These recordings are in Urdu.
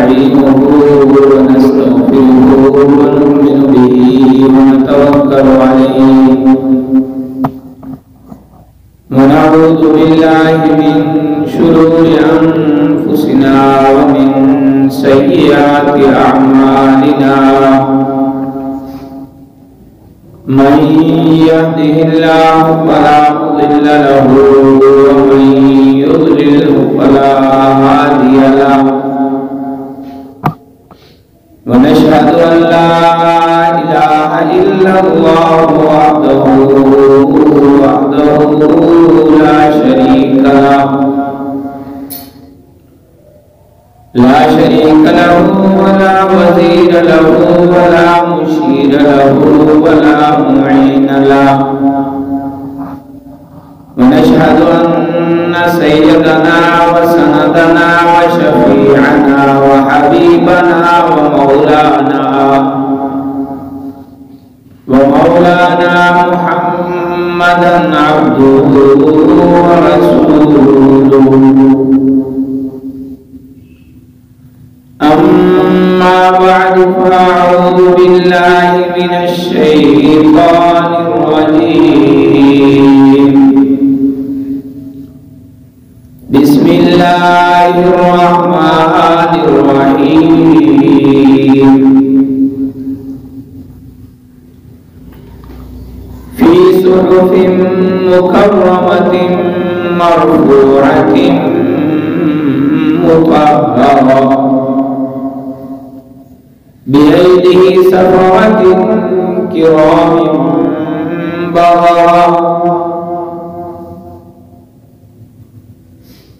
ونستعينه ونستغفره ونؤمن به ونتوكل عليه ونعوذ بالله من شرور أنفسنا ومن سيئات أعمالنا من يهده الله فلا مضل له ومن يضلله فلا هادي له ونشهد أن لا إله إلا الله وحده لا شريك له ولا وزير له ولا مشير له ولا معين له ونشهد أن سيدنا وسندنا وشفيعنا وحبيبنا ومولانا محمدا عبده ورسوله أما بعد فأعوذ بالله من الشيطان الرجيم بسم الله الرحمن الرحيم في صحف مكرمة مرفوعة مطهرة بأيده سفرة كرام بررة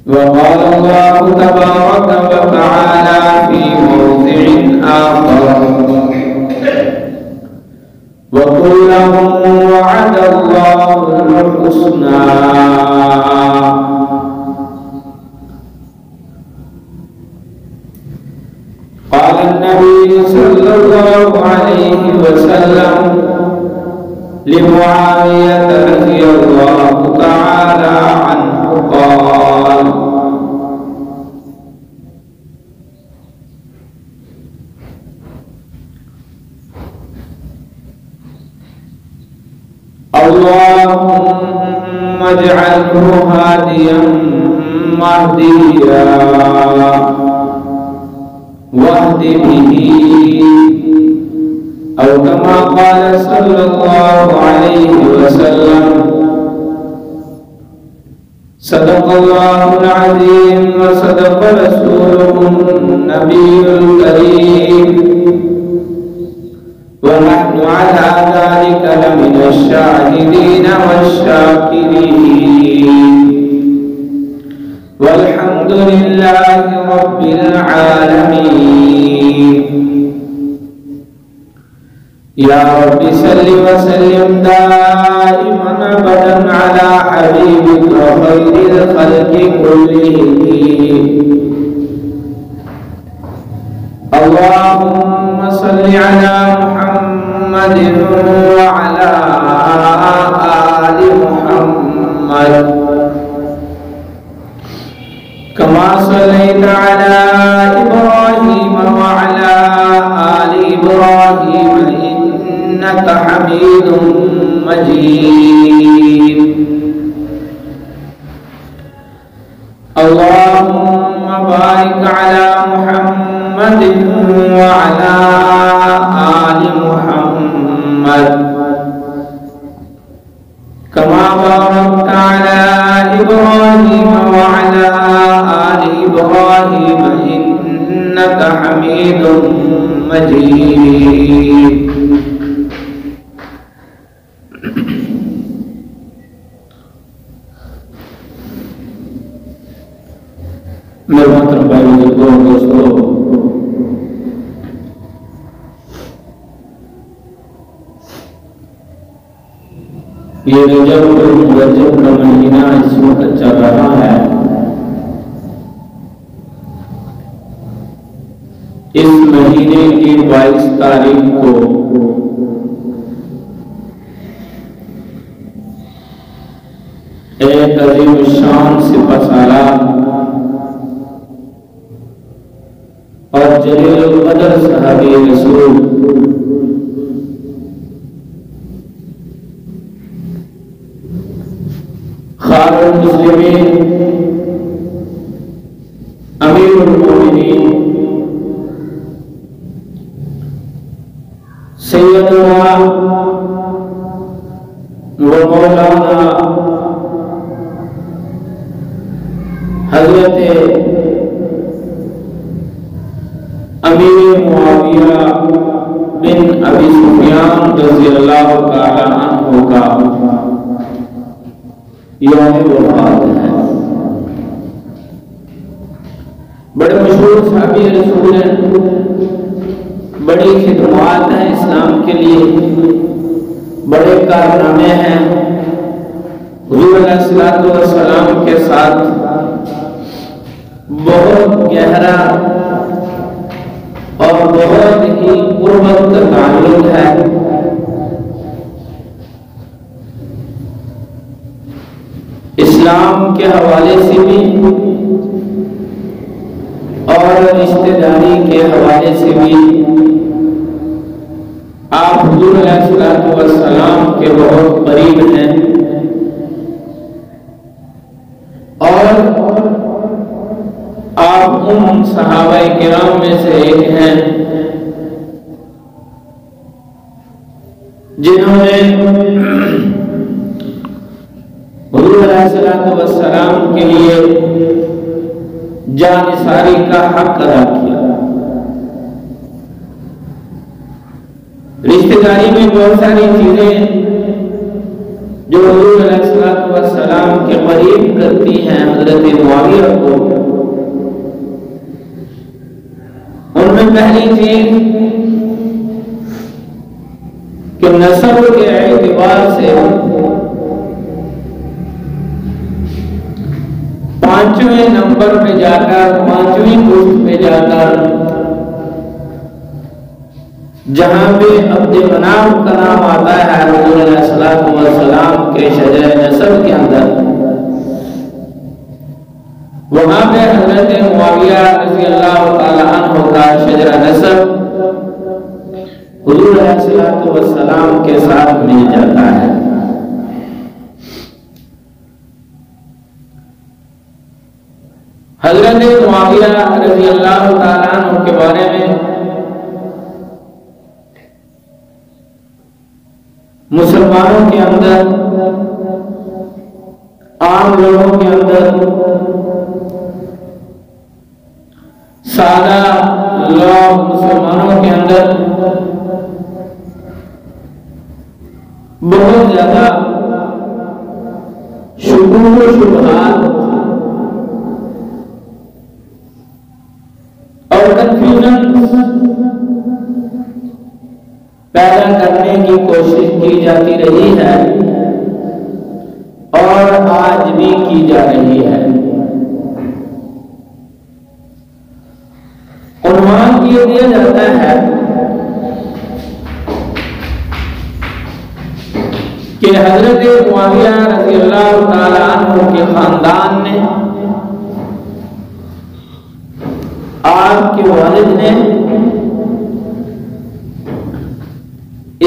وقال الله تبارك وتعالى في موضع آخر وكلهم وعد الله الحسنى قال النبي صلى الله عليه وسلم لمعاوية رضي الله تعالى عنه قال اللهم اجعله هاديا مهديا واهد به أو كما قال صلى الله عليه وسلم صدق الله العظيم وصدق رسوله النبي الكريم ونحن على ذلك لمن الشاهدين والشاكرين والحمد لله رب العالمين يا رب صل وسلم دائما أبدا على حبيبك خير الخلق كلهم اللهم صل على محمد وعلى آل محمد كما صليت على إبراهيم وعلى آل إبراهيم إنك حميد مجيد اللهم بارك على محمد وعلى آل محمد كما باركت على إبراهيم وعلى آل إبراهيم إنك حميد مجيد میرے محترم بھائی بزرگوں اور دوستوں، یہ رجب المرجب کا مہینہ اس وقت چل رہا ہے. اس مہینے کی 22 تاریخ کو ایک عظیم الشان سپہ سالار اور جلیل القدر صحابی رسول خار المسلمین امیر المومنین سیدنا و مولانا حضرت امیر معاویہ بن ابی سفیان رضی اللہ تعالی عنہ کا یوم وفات ہے۔ بڑے مشہور صحابی رسول ہیں، بڑی خدمات ہیں اسلام کے لیے، بڑے کارنامے ہیں، حضور علیہ الصلوۃ والسلام کے ساتھ بہت گہرا اور بہت ہی قربت کا تعلق ہے۔ اسلام کے حوالے سے بھی اور رشتہ داری کے حوالے سے بھی آپ حضور علیہ الصلوۃ والسلام کے بہت قریب ہیں، اور آپ ان صحابہ کرام میں سے ایک ہیں جنہوں نے حضور علیہ الصلوۃ والسلام کے لیے جان نثاری کا حق ادا کیا۔ رشتہ داری میں بہت ساری چیزیں جو حضور علیہ الصلوۃ والسلام کے قریب کرتی ہیں حضرت معاویہ کو، ان میں پہلی چیز کہ نسب کے اعتبار سے پانچویں نمبر پہ جا کر، پانچویں پوسٹ پہ جا کر، جہاں پہ عبد مناف کا نام آتا ہے حضور علیہ الصلوۃ والسلام کے شجرہ نسب کے اندر، وہاں پہ حضرت معاویہ رضی اللہ تعالی عنہ کا شجرہ نسب حضور علیہ الصلوۃ والسلام کے ساتھ مل جاتا ہے۔ حضرت معاویہ رضی اللہ تعالی عنہ کے بارے میں مسلمانوں کے اندر، عام لوگوں کے اندر، سادہ لوگ مسلمانوں کے اندر بہت زیادہ شکوک و شبہات اور کنفیوژن پیدا کرنے کی کوشش کی جاتی رہی ہے اور آج بھی کی جا رہی ہے۔ عنوان یہ دیا جاتا ہے کہ حضرت معاویہ رضی اللہ تعالی عنہ کے خاندان نے، آپ کے والد نے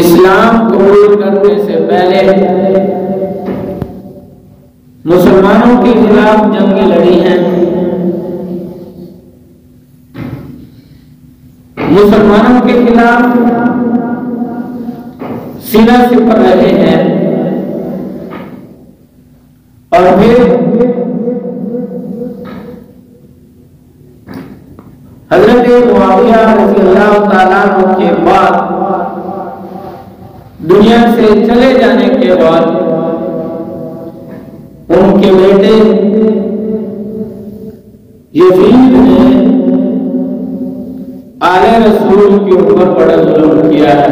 اسلام قبول کرنے سے پہلے مسلمانوں کے خلاف جنگیں لڑی ہیں، مسلمانوں کے خلاف سینہ سپر رہے ہیں، اور پھر حضرت معاویہ رضی اللہ تعالیٰ عنہ کے بعد دنیا سے چلے جانے کے بعد ان کے بیٹے یزید نے آل رسول کے اوپر بڑا ظلم کیا ہے۔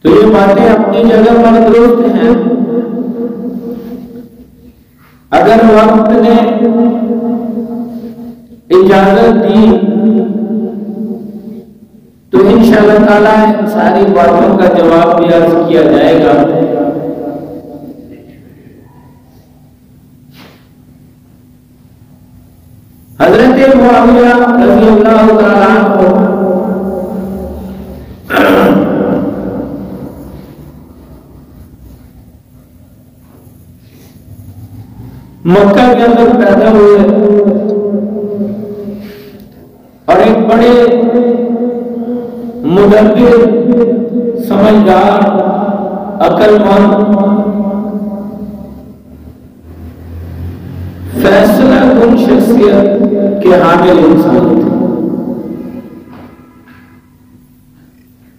تو یہ باتیں اپنی جگہ پر درست ہیں، اگر وقت نے اجازت دی تو انشاءاللہ تعالیٰ ان ساری باتوں کا جواب بھی عرض کیا جائے گا۔ حضرت معاویہ رضی اللہ تعالیٰ عنہ مکہ کے اندر پیدا ہوئے اور ایک بڑے مدبر، سمجھدار، عقل مند، فیصلہ کن شخصیت کے حامل انسان تھے۔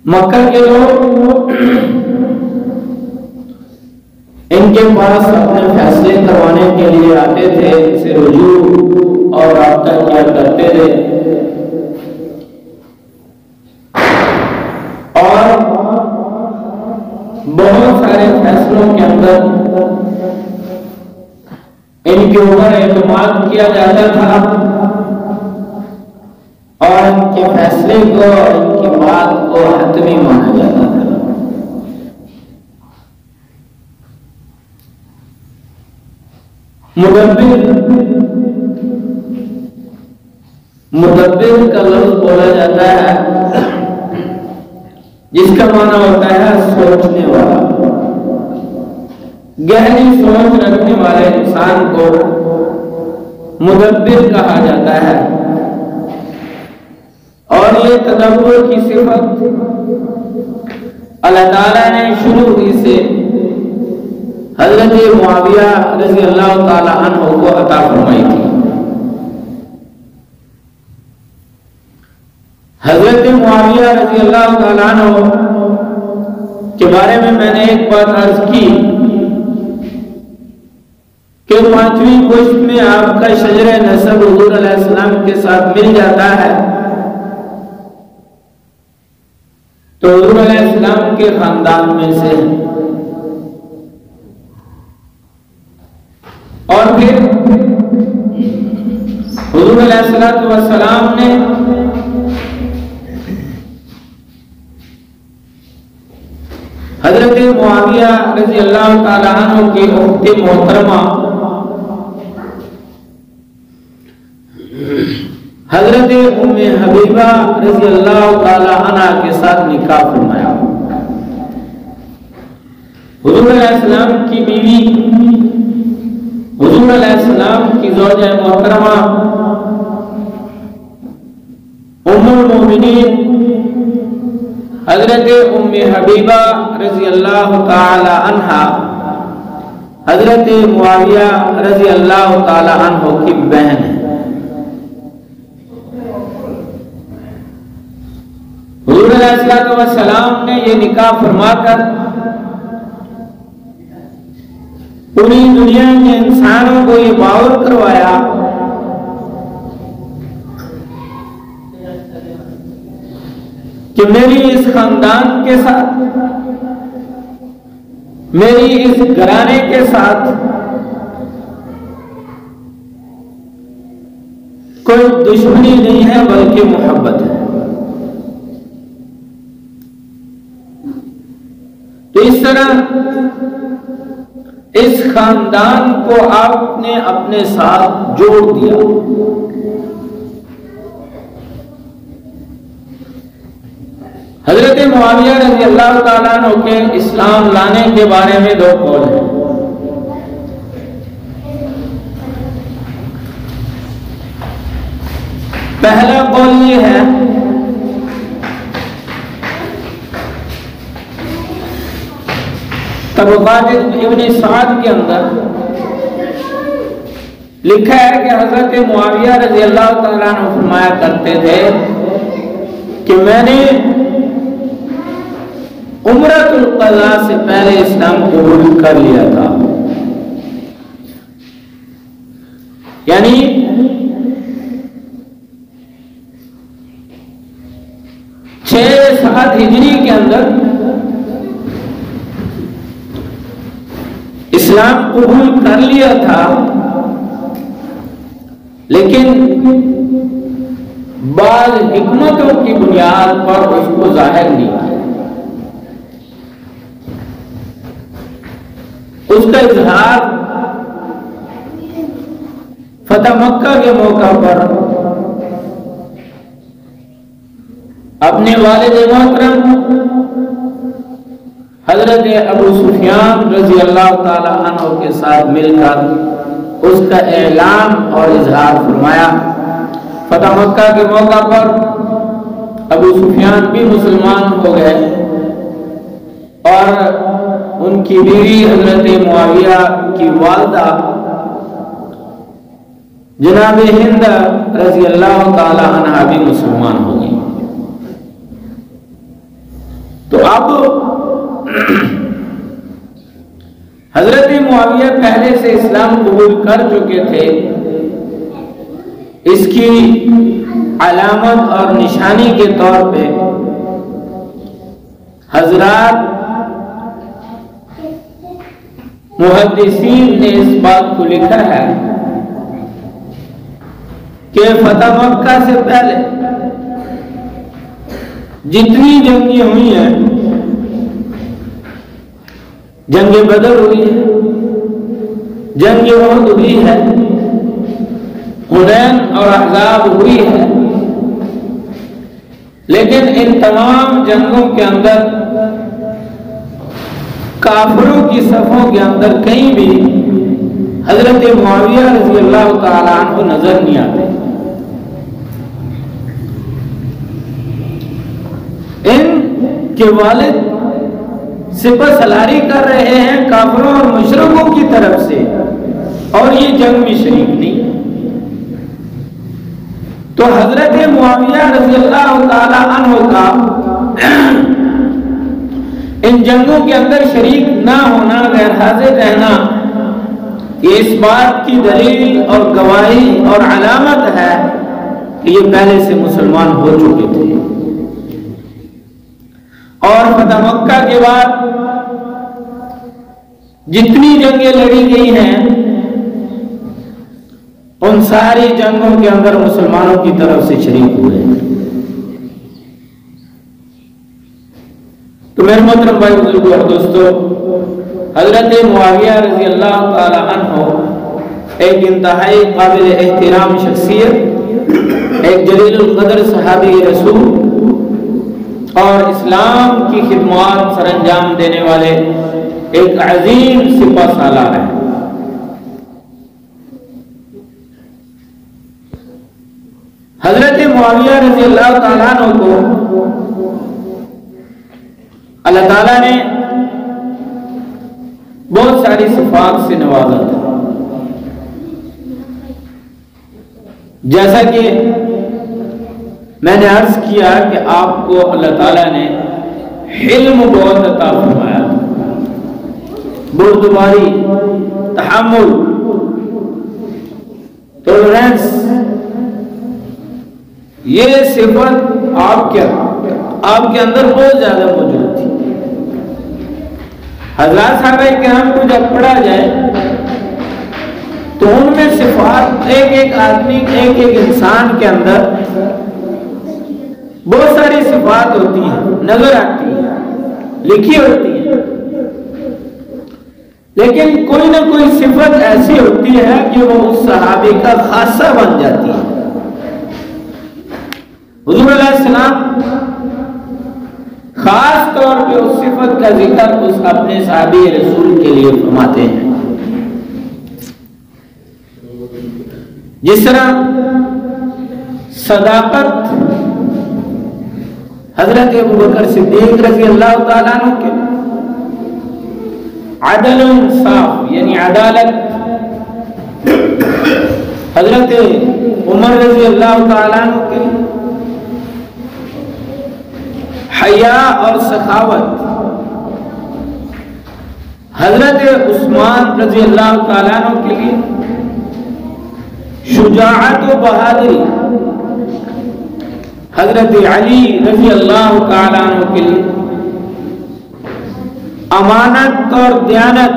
مکہ کے لوگ ان کے پاس اپنے فیصلے کروانے کے لیے آتے تھے، ان سے رجوع اور رابطہ کیا کرتے تھے، اور بہت سارے فیصلوں کے اندر ان کے اوپر اعتماد کیا جاتا تھا اور ان کے فیصلے کو، ان کی بات کو حتمی مانا جاتا تھا۔ مدبر کا لفظ بولا جاتا ہے جس کا معنی ہوتا ہے سوچنے والا، گہری سوچ رکھنے والے انسان کو مدبر کہا جاتا ہے، اور یہ تدبر کی صفت اللہ تعالیٰ نے شروع ہی سے حضرت معاویہ رضی اللہ تعالی عنہ کو عطا فرمائی تھی۔ حضرت معاویہ رضی اللہ تعالی عنہ کے بارے میں نے ایک بات عرض کی کہ 5ویں پشت میں آپ کا شجرہ نسب حضور علیہ السلام کے ساتھ مل جاتا ہے، تو حضور علیہ السلام کے خاندان میں سے، اور پھر حضور علیہ السلام نے حضرت معاویہ رضی اللہ تعالی عنہ کی اخت محترمہ حضرت ام حبیبہ رضی اللہ تعالی عنہ کے ساتھ نکاح فرمایا۔ حضور علیہ السلام کی بیوی، حضور علیہ السلام کی زوجہ محترمہ ام المومنین حضرت ام حبیبہ رضی اللہ تعالی عنہا حضرت معاویہ رضی اللہ تعالی عنہ کی بہن ہے۔ حضور علیہ السلام نے یہ نکاح فرما کر پوری دنیا کے انسانوں کو یہ باور کروایا کہ میری اس خاندان کے ساتھ، میری اس گھرانے کے ساتھ کوئی دشمنی نہیں ہے بلکہ محبت ہے۔ تو اس طرح اس خاندان کو آپ نے اپنے ساتھ جوڑ دیا۔ حضرت معاویہ رضی اللہ تعالیٰ عنہ کے اسلام لانے کے بارے میں 2 قول ہیں۔ پہلا قول یہ ہے طبقات ابن سعد کے اندر لکھا ہے کہ حضرت معاویہ رضی اللہ تعالیٰ عنہ فرمایا کرتے تھے کہ میں نے عمرۃ القضاء سے پہلے اسلام قبول کر لیا تھا، یعنی چھ 7 ہجری کے اندر اسلام قبول کر لیا تھا، لیکن بعض حکمتوں کی بنیاد پر اس کو ظاہر نہیں کیا، اس کا اظہار فتح مکہ کے موقع پر اپنے والد محترم حضرت ابو سفیان رضی اللہ تعالی عنہ کے ساتھ مل کر اس کا اعلان اور اظہار فرمایا۔ فتح مکہ کے موقع پر ابو سفیان بھی مسلمان ہو گئے اور ان کی بیوی حضرت معاویہ کی والدہ جناب ہند رضی اللہ تعالی عنہ بھی مسلمان ہو گئی۔ تو اب حضرت معاویہ پہلے سے اسلام قبول کر چکے تھے، اس کی علامت اور نشانی کے طور پہ حضرات محدثین نے اس بات کو لکھا ہے کہ فتح مکہ سے پہلے جتنی جنگیں ہوئی ہیں، جنگ بدر ہوئی ہے، جنگ احد ہوئی ہے، حنین اور احزاب ہوئی ہے، لیکن ان تمام جنگوں کے اندر کافروں کی صفوں کے اندر کہیں بھی حضرت معاویہ رضی اللہ تعالیٰ عنہ نظر نہیں آتے۔ ان کے والد سپہ سالاری کر رہے ہیں کافروں اور مشرکوں کی طرف سے، اور یہ جنگ میں شریک نہیں۔ تو حضرت معاویہ رضی اللہ تعالی عنہ کا ان جنگوں کے اندر شریک نہ ہونا، غیر حاضر رہنا، یہ اس بات کی دلیل اور گواہی اور علامت ہے کہ یہ پہلے سے مسلمان ہو چکے تھے۔ اور فتح مکہ کے بعد جتنی جنگیں لڑی گئی ہیں، ان ساری جنگوں کے اندر مسلمانوں کی طرف سے شریک ہوئے ہیں۔ تو میرے محترم بھائی بزرگوں اور دوستو، حضرت معاویہ رضی اللہ تعالی عنہ ایک انتہائی قابل احترام شخصیت، ایک جلیل القدر صحابی رسول اور اسلام کی خدمات سر انجام دینے والے ایک عظیم سپہ سالار ہیں۔ حضرت معاویہ رضی اللہ تعالیٰ عنہ کو اللہ تعالیٰ نے بہت ساری صفات سے نوازا تھا، جیسا کہ میں نے عرض کیا کہ آپ کو اللہ تعالیٰ نے حلم بہت عطا فرمایا تھا، بردباری، تحمل، ٹولرنس، یہ صفت آپ کے اندر بہت زیادہ موجود تھی۔ حضرات صحابہ کرام کو جب پڑھا جائے تو ان میں صفات ایک ایک آدمی، ایک ایک انسان کے اندر بہت ساری صفات ہوتی ہیں، نظر آتی ہیں، لکھی ہوتی ہیں، لیکن کوئی نہ کوئی صفت ایسی ہوتی ہے کہ وہ اس صحابی کا خاصہ بن جاتی ہے۔ حضور علیہ السلام خاص طور پہ اس صفت کا ذکر اس اپنے صحابی رسول کے لیے فرماتے ہیں، جس طرح صداقت حضرت ابوبکر صدیق رضی اللہ تعالیٰ عنہ کے، عدل و انصاف یعنی عدالت حضرت عمر رضی اللہ تعالیٰ عنہ کے، حیا اور سخاوت حضرت عثمان رضی اللہ تعالیٰ عنہ کے لیے، شجاعت و بہادری حضرت علی رضی اللہ تعالیٰ عنہ کے لیے، امانت اور دیانت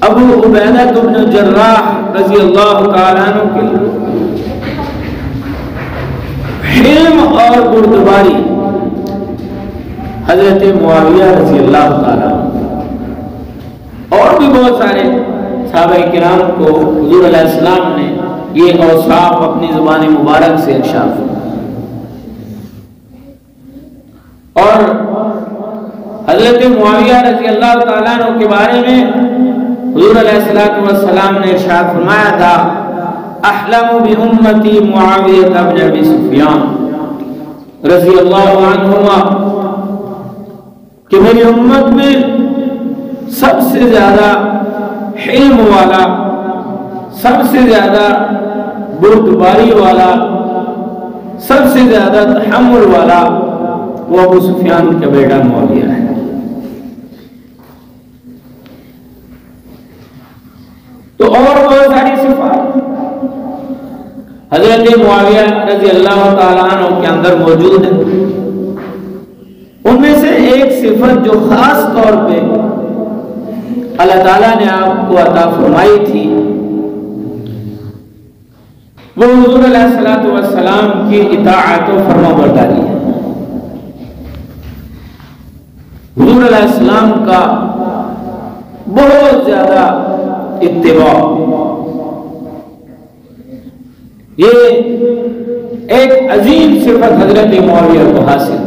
ابو عبیدہ بن جراح رضی اللہ تعالیٰ عنہ کے لیے، حلم اور بردباری حضرت معاویہ رضی اللہ تعالیٰ عنہ، اور بھی بہت سارے صحابہ کرام کو حضور علیہ السلام نے یہ اوصاف اپنی زبان مبارک سے ارشاد فرمایا۔ اور حضرت معاویہ رضی اللہ تعالیٰ عنہ کے بارے میں حضور علیہ السلام نے ارشاد فرمایا تھا، احلم بامتی معاویہ بن ابی سفیان رضی اللہ عنہما، کہ میری امت میں سب سے زیادہ حلم والا، سب سے زیادہ بردباری والا، سب سے زیادہ تحمل والا وہ ابو سفیان کا بیٹا معاویہ ہے۔ تو اور بہت ساری صفات حضرت معاویہ رضی اللہ تعالیٰ عنہ کے اندر موجود ہیں۔ ان میں سے ایک صفت جو خاص طور پہ اللہ تعالیٰ نے آپ کو عطا فرمائی تھی، وہ حضور علیہ السلام کی اطاعت و فرما برداری ہے۔ حضور علیہ السلام کا بہت زیادہ اتباع، یہ ایک عظیم صفت حضرت معاویہ کو حاصل،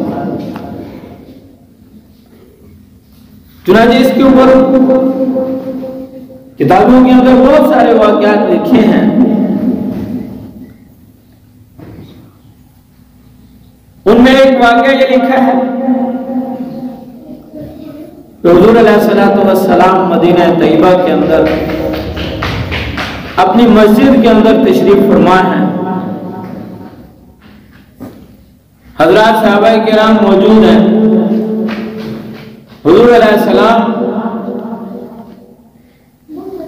چنانچہ اس کے اوپر کتابوں کے اندر بہت سارے واقعات لکھے ہیں۔ ان میں ایک واقعہ یہ لکھا ہے کہ حضور علیہ السلام مدینہ طیبہ کے اندر اپنی مسجد کے اندر تشریف فرما ہیں، حضرات صحابہ کرام موجود ہیں، حضور علیہ السلام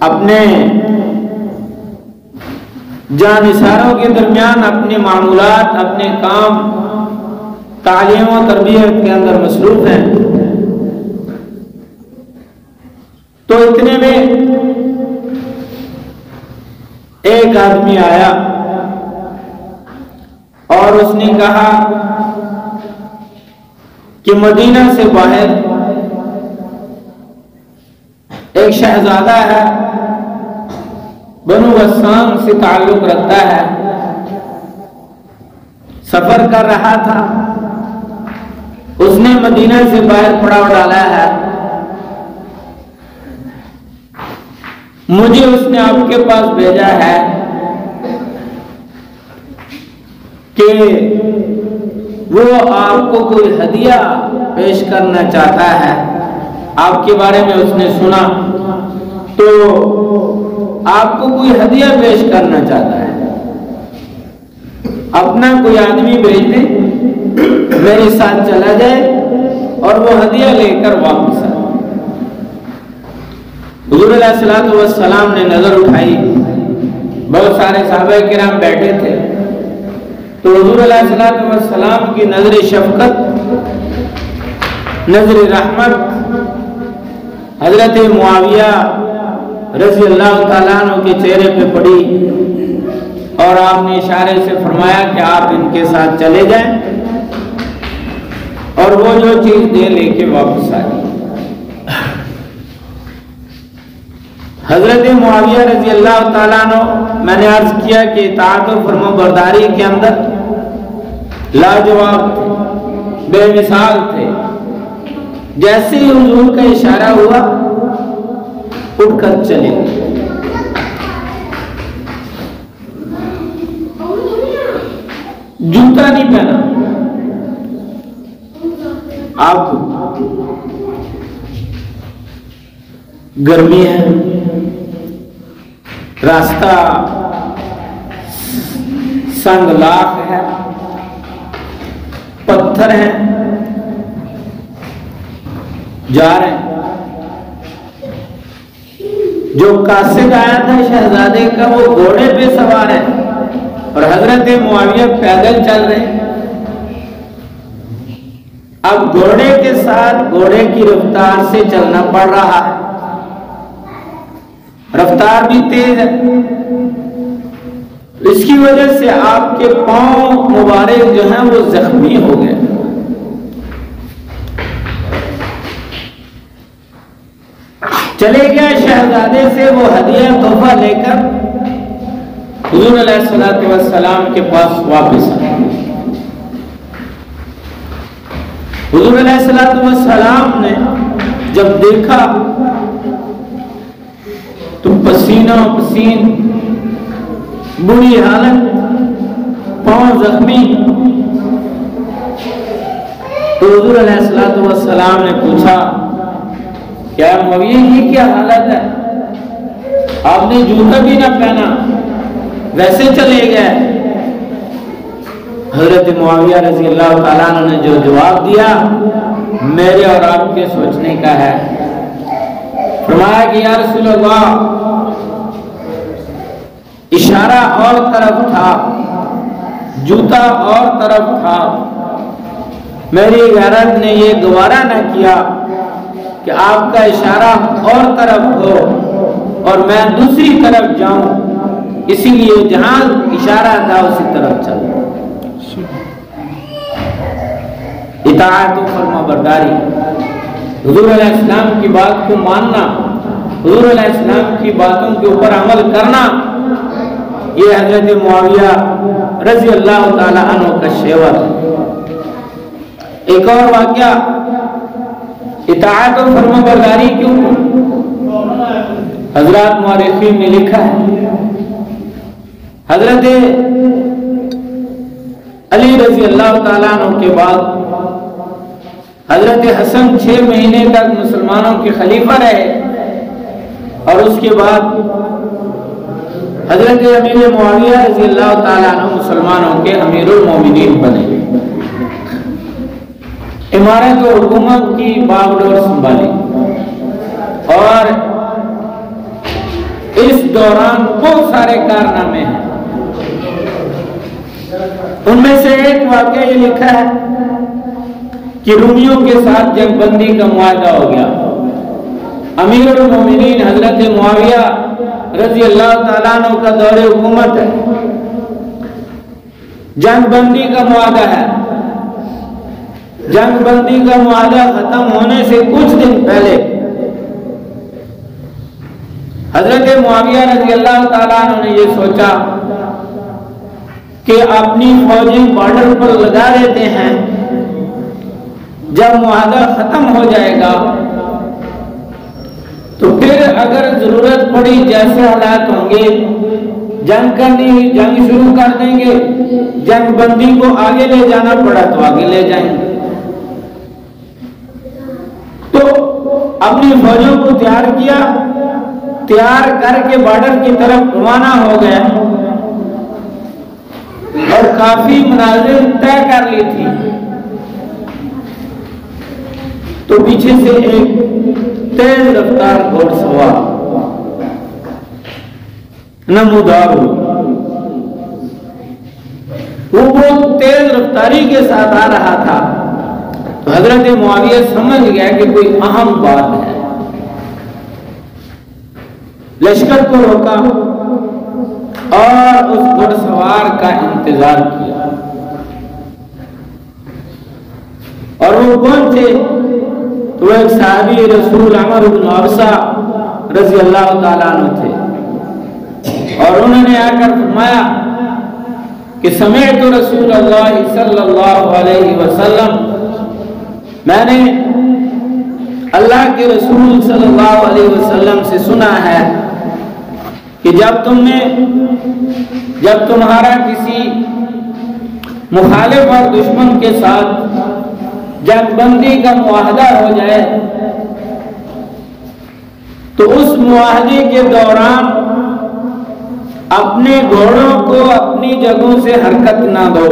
اپنے جانثاروں کے درمیان اپنے معمولات، اپنے کام، تعلیم و تربیت کے اندر مصروف ہیں۔ تو اتنے میں ایک آدمی آیا اور اس نے کہا کہ مدینہ سے باہر ایک شہزادہ ہے، بنو غسان سے تعلق رکھتا ہے، سفر کر رہا تھا، اس نے مدینہ سے باہر پڑاؤ ڈالا ہے، مجھے اس نے آپ کے پاس بھیجا ہے کہ وہ آپ کو کوئی ہدیہ پیش کرنا چاہتا ہے، آپ کے بارے میں اس نے سنا تو آپ کو کوئی ہدیہ پیش کرنا چاہتا ہے، اپنا کوئی آدمی بھیج دے، میرے ساتھ چلا جائے اور وہ ہدیہ لے کر واپس آئے۔ حضور علیہ السلام نے نظر اٹھائی، بہت سارے صحابہ کرام بیٹھے تھے، تو حضور علیہ السلام کی نظر شفقت، نظر رحمت حضرت معاویہ رضی اللہ تعالیٰ عنہ کے چہرے پہ پڑی اور آپ نے اشارے سے فرمایا کہ آپ ان کے ساتھ چلے جائیں، اور وہ جو چیز دے لے کے واپس آئے۔ حضرت معاویہ رضی اللہ تعالیٰ عنہ، میں نے عرض کیا کہ اطاعت و فرما برداری کے اندر لاجواب تھے، بے مثال تھے۔ جیسے ہی حضور کا اشارہ ہوا اٹھ کر چلے، جوتا نہیں پہنا، آپ گرمی ہے، راستہ سنگ لاخ ہے، پتھر ہیں، جا رہے ہیں۔ جو قاصد آیا تھا شہزادے کا وہ گھوڑے پہ سوار ہے اور حضرت معاویہ پیدل چل رہے ہیں۔ اب گھوڑے کے ساتھ گھوڑے کی رفتار سے چلنا پڑ رہا ہے، رفتار بھی تیز ہے، اس کی وجہ سے آپ کے پاؤں مبارک جو ہیں وہ زخمی ہو گئے۔ چلے گیا شہزادے سے وہ ہدیہ تحفہ لے کر حضور علیہ السلام کے پاس واپس آیا۔ حضور علیہ السلام نے جب دیکھا تو پسینہ پسین، بری حالت، پاؤں زخمی۔ تو حضور علیہ السلام نے پوچھا کیا معاویہ کی کیا حالت ہے؟ آپ نے جوتا بھی نہ پہنا، ویسے چلے گئے۔ حضرت معاویہ رضی اللہ تعالیٰ عنہ نے جو جواب دیا میرے اور آپ کے سوچنے کا ہے۔ فرمایا کہ یا رسول اللہ، اشارہ اور طرف تھا، جوتا اور طرف تھا، میری غیرت نے یہ گوارا نہ کیا کہ آپ کا اشارہ اور طرف ہو اور میں دوسری طرف جاؤں، اسی لیے جہاں اشارہ تھا اسی طرف چلوں۔ اطاعت و فرما برداری، حضور علیہ السلام کی بات کو ماننا، حضور علیہ السلام کی باتوں کے اوپر عمل کرنا، یہ حضرت معاویہ رضی اللہ تعالی عنہ کا شیور۔ ایک اور واقعہ اطاعت و فرما برداری کے اوپر حضرات مورخین نے لکھا ہے۔ حضرت علی رضی اللہ تعالیٰ عنہ کے بعد حضرت حسن 6 مہینے تک مسلمانوں کے خلیفہ رہے، اور اس کے بعد حضرت امیر معاویہ رضی اللہ تعالیٰ عنہ مسلمانوں کے امیر المومنین بنے، امارت و حکومت کی باغڈور سنبھالی۔ اور اس دوران بہت سارے کارنامے ہیں، ان میں سے ایک واقعہ یہ لکھا ہے کہ رومیوں کے ساتھ جنگ بندی کا معاہدہ ہو گیا۔ امیر المومنین حضرت معاویہ رضی اللہ تعالیٰ عنہ کا دور حکومت ہے، جنگ بندی کا معاہدہ ہے۔ جنگ بندی کا معاہدہ ختم ہونے سے کچھ دن پہلے حضرت معاویہ رضی اللہ تعالیٰ عنہ نے یہ سوچا کہ اپنی فوجیں بارڈر پر لگا دیتے ہیں، جب معاہدہ ختم ہو جائے گا تو پھر اگر ضرورت پڑی جیسے حالات ہوں گے جنگ شروع کر دیں گے، جنگ بندی کو آگے لے جانا پڑا تو آگے لے جائیں گے۔ تو اپنی فوجوں کو تیار کر کے بارڈر کی طرف روانہ ہو گئے اور کافی منازل طے کر لی تھی۔ تو پیچھے سے ایک تیز رفتار گھوڑ سوار نمودار ہو، وہ بہت تیز رفتاری کے ساتھ آ رہا تھا۔ تو حضرت معاویہ سمجھ گیا کہ کوئی اہم بات ہے، لشکر کو روکا اور اس گھڑ سوار کا انتظار کیا، اور وہ پہنچے تو ایک صحابی رسول عمر بن عبسہ رضی اللہ تعالیٰ عنہ تھے، اور انہوں نے آ کر فرمایا کہ سمعت رسول اللہ صلی اللہ علیہ وسلم، میں نے اللہ کے رسول صلی اللہ علیہ وسلم سے سنا ہے کہ جب تمہارا کسی مخالف اور دشمن کے ساتھ جنگ بندی کا معاہدہ ہو جائے تو اس معاہدے کے دوران اپنے گھوڑوں کو اپنی جگہوں سے حرکت نہ دو،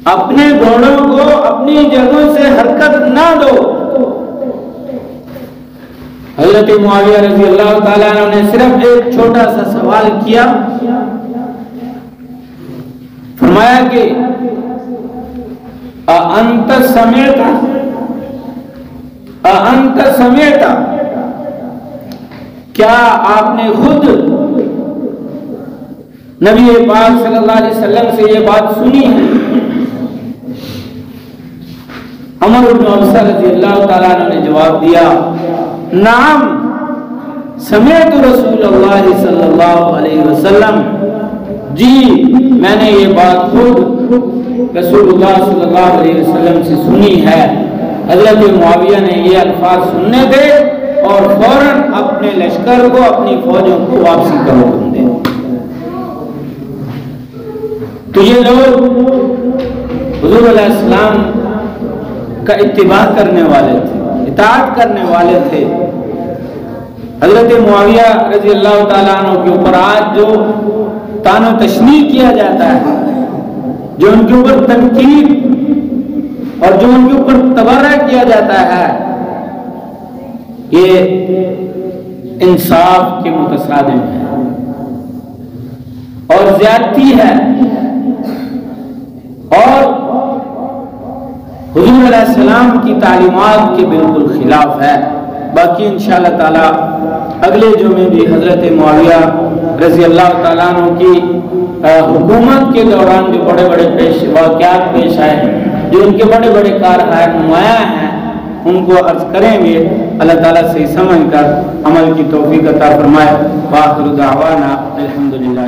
اپنے گھوڑوں کو اپنی جگہوں سے حرکت نہ دو۔ حضرت معاویہ رضی اللہ تعالیٰ عنہ نے صرف ایک چھوٹا سا سوال کیا، فرمایا کہ اَأَنْتَ سَمِعْتَ، کیا آپ نے خود نبی پاک صلی اللہ علیہ وسلم سے یہ بات سنی ہے؟ عمر بن ابسہ رضی اللہ تعالیٰ عنہ نے جواب دیا نعم سمعت رسول اللہ صلی اللہ علیہ وسلم، جی میں نے یہ بات خود رسول اللہ صلی اللہ علیہ وسلم سے سنی ہے۔ حضرت معاویہ نے یہ الفاظ سننے تھے اور فوراً اپنے لشکر کو، اپنی فوجوں کو واپسی کا حکم دے۔ تو یہ لوگ حضور علیہ السلام کا اتباع کرنے والے تھے، اطاعت کرنے والے تھے۔ حضرت معاویہ رضی اللہ تعالیٰ عنہ کے اوپر آج جو طعن و تشنیع کیا جاتا ہے، جو ان کے اوپر تنقید اور جو ان کے اوپر تبرہ کیا جاتا ہے، یہ انصاف کے متصادم ہے اور زیادتی ہے اور حضور علیہ السلام کی تعلیمات کے بالکل خلاف ہے۔ باقی انشاءاللہ تعالی اگلے جمعے بھی حضرت معاویہ رضی اللہ تعالیٰ عنہ کی حکومت کے دوران جو بڑے بڑے واقعات پیش آئے، جو ان کے بڑے بڑے کارنامے نمایاں ہیں، ان کو عرض کریں گے۔ اللہ تعالیٰ سے سمجھ کر عمل کی توفیق عطا فرمائے۔ وآخر دعوانا الحمدللہ۔